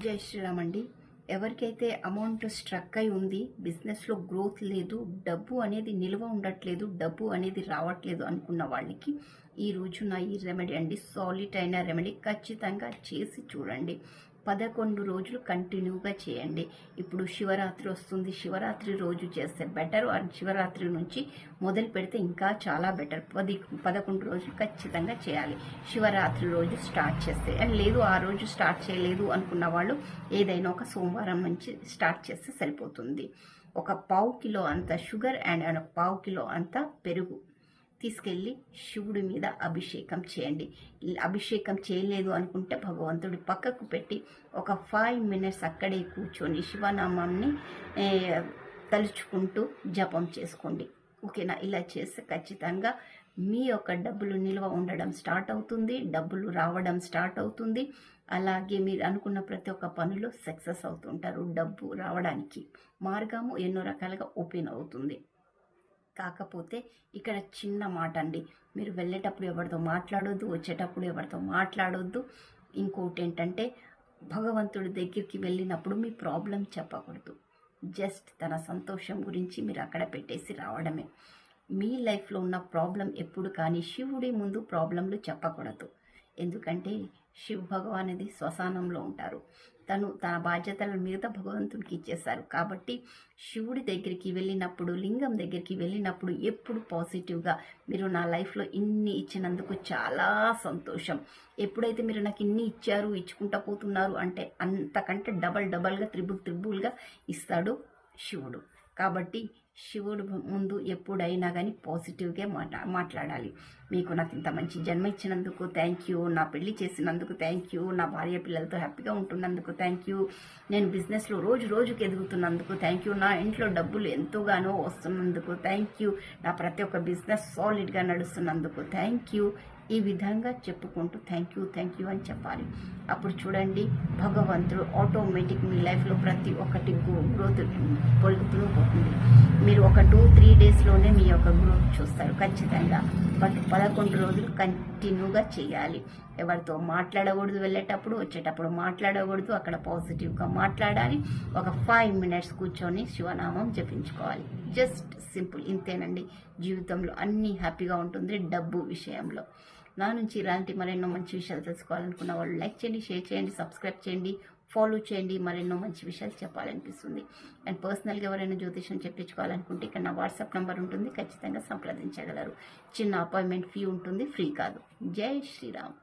జై శ్రీరామ్ అండి. ఎవరికైతే అమౌంట్ స్ట్రక్ అయి ఉంది, బిజినెస్లో గ్రోత్ లేదు, డబ్బు అనేది నిల్వ ఉండట్లేదు, డబ్బు అనేది రావట్లేదు అనుకున్న వాళ్ళకి ఈ రోజు నా ఈ రెమెడీ అండి, సాలిడ్ అయిన రెమెడీ ఖచ్చితంగా చేసి చూడండి. 11 రోజులు కంటిన్యూగా చేయండి. ఇప్పుడు శివరాత్రి వస్తుంది, శివరాత్రి రోజు చేస్తే బెటర్. శివరాత్రి నుంచి మొదలు పెడితే ఇంకా చాలా బెటర్. 11 రోజులు ఖచ్చితంగా చేయాలి. శివరాత్రి రోజు స్టార్ట్ చేస్తే లేదు, ఆ రోజు స్టార్ట్ చేయలేదు అనుకున్న వాళ్ళు ఏదైనా ఒక సోమవారం నుంచి స్టార్ట్ చేస్తే సరిపోతుంది. ఒక 1/4 కిలో అంత షుగర్ అండ్ 1/4 కిలో అంత పెరుగు తీసుకెళ్ళి శివుడి మీద అభిషేకం చేయండి. అభిషేకం చేయలేదు అనుకుంటే భగవంతుడి పక్కకు పెట్టి ఒక 5 మినిట్స్ అక్కడే కూర్చొని శివనామాన్ని తలుచుకుంటూ జపం చేసుకోండి. ఓకేనా? ఇలా చేస్తే ఖచ్చితంగా మీ యొక్క డబ్బులు నిల్వ ఉండడం స్టార్ట్ అవుతుంది, డబ్బులు రావడం స్టార్ట్ అవుతుంది. అలాగే మీరు అనుకున్న ప్రతి ఒక్క పనులు సక్సెస్ అవుతుంటారు. డబ్బు రావడానికి మార్గము ఎన్నో రకాలుగా ఓపెన్ అవుతుంది. కాకపోతే ఇక్కడ చిన్న మాట అండి, మీరు వెళ్ళేటప్పుడు ఎవరితో మాట్లాడొద్దు, వచ్చేటప్పుడు ఎవరితో మాట్లాడొద్దు. ఇంకోటి ఏంటంటే, భగవంతుడి దగ్గరికి వెళ్ళినప్పుడు మీ ప్రాబ్లం చెప్పకూడదు. జస్ట్ తన సంతోషం గురించి మీరు అక్కడ పెట్టేసి రావడమే. మీ లైఫ్లో ఉన్న ప్రాబ్లం ఎప్పుడు కానీ శివుడి ముందు ప్రాబ్లంలు చెప్పకూడదు. ఎందుకంటే శివ భగవానుడి శ్మశానంలో ఉంటారు. తన బాధ్యతలను మిగతా భగవంతుడికి ఇచ్చేశారు. కాబట్టి శివుడి దగ్గరికి వెళ్ళినప్పుడు, లింగం దగ్గరికి వెళ్ళినప్పుడు ఎప్పుడు పాజిటివ్గా మీరు నా లైఫ్లో ఇన్ని ఇచ్చినందుకు చాలా సంతోషం, ఎప్పుడైతే మీరు నాకు ఇన్ని ఇచ్చారు, ఇచ్చుకుంటా పోతున్నారు అంటే అంతకంటే డబల్గా త్రిబుల్గా ఇస్తాడు శివుడు. కాబట్టి శివుడు ముందు ఎప్పుడైనా కానీ పాజిటివ్గా మాట్లాడాలి. మీకు నాకు ఇంత మంచి జన్మ ఇచ్చినందుకు థ్యాంక్ యూ, నా పెళ్లి చేసినందుకు థ్యాంక్ యూ, నా భార్య పిల్లలతో హ్యాపీగా ఉంటున్నందుకు థ్యాంక్ యూ, నేను బిజినెస్లో రోజుకి ఎదుగుతున్నందుకు థ్యాంక్ యూ, నా ఇంట్లో డబ్బులు ఎంతోగానో వస్తున్నందుకు థ్యాంక్ యూ, నా ప్రతి ఒక్క బిజినెస్ సాలిడ్గా నడుస్తున్నందుకు థ్యాంక్ యూ. ఈ విధంగా చెప్పుకుంటూ థ్యాంక్ యూ అని చెప్పాలి. అప్పుడు చూడండి, భగవంతుడు ఆటోమేటిక్ మీ లైఫ్లో ప్రతి ఒక్కటి గ్రోత్ పొరుగుతూ పోతుంది. మీరు ఒక 2-3 డేస్లోనే మీ యొక్క గ్రోత్ చూస్తారు ఖచ్చితంగా. బట్ 11 రోజులు కంటిన్యూగా చేయాలి. ఎవరితో మాట్లాడకూడదు, వెళ్ళేటప్పుడు వచ్చేటప్పుడు మాట్లాడకూడదు, అక్కడ పాజిటివ్గా మాట్లాడాలి. ఒక 5 మినిట్స్ కూర్చొని శివనామం జపించుకోవాలి. జస్ట్ సింపుల్, ఇంతేనండి. జీవితంలో అన్నీ హ్యాపీగా ఉంటుంది. డబ్బు విషయంలో నా నుంచి ఇలాంటి మరెన్నో మంచి విషయాలు తెలుసుకోవాలనుకున్న వాళ్ళు లైక్ చేయండి, షేర్ చేయండి, సబ్స్క్రైబ్ చేయండి, ఫాలో చేయండి. మరెన్నో మంచి విషయాలు చెప్పాలనిపిస్తుంది. అండ్ పర్సనల్గా ఎవరైనా జ్యోతిషం చెప్పించుకోవాలనుకుంటే ఇక్కడ నా వాట్సాప్ నెంబర్ ఉంటుంది, ఖచ్చితంగా సంప్రదించగలరు. చిన్న అపాయింట్మెంట్ ఫీ ఉంటుంది, ఫ్రీ కాదు. జై శ్రీరామ్.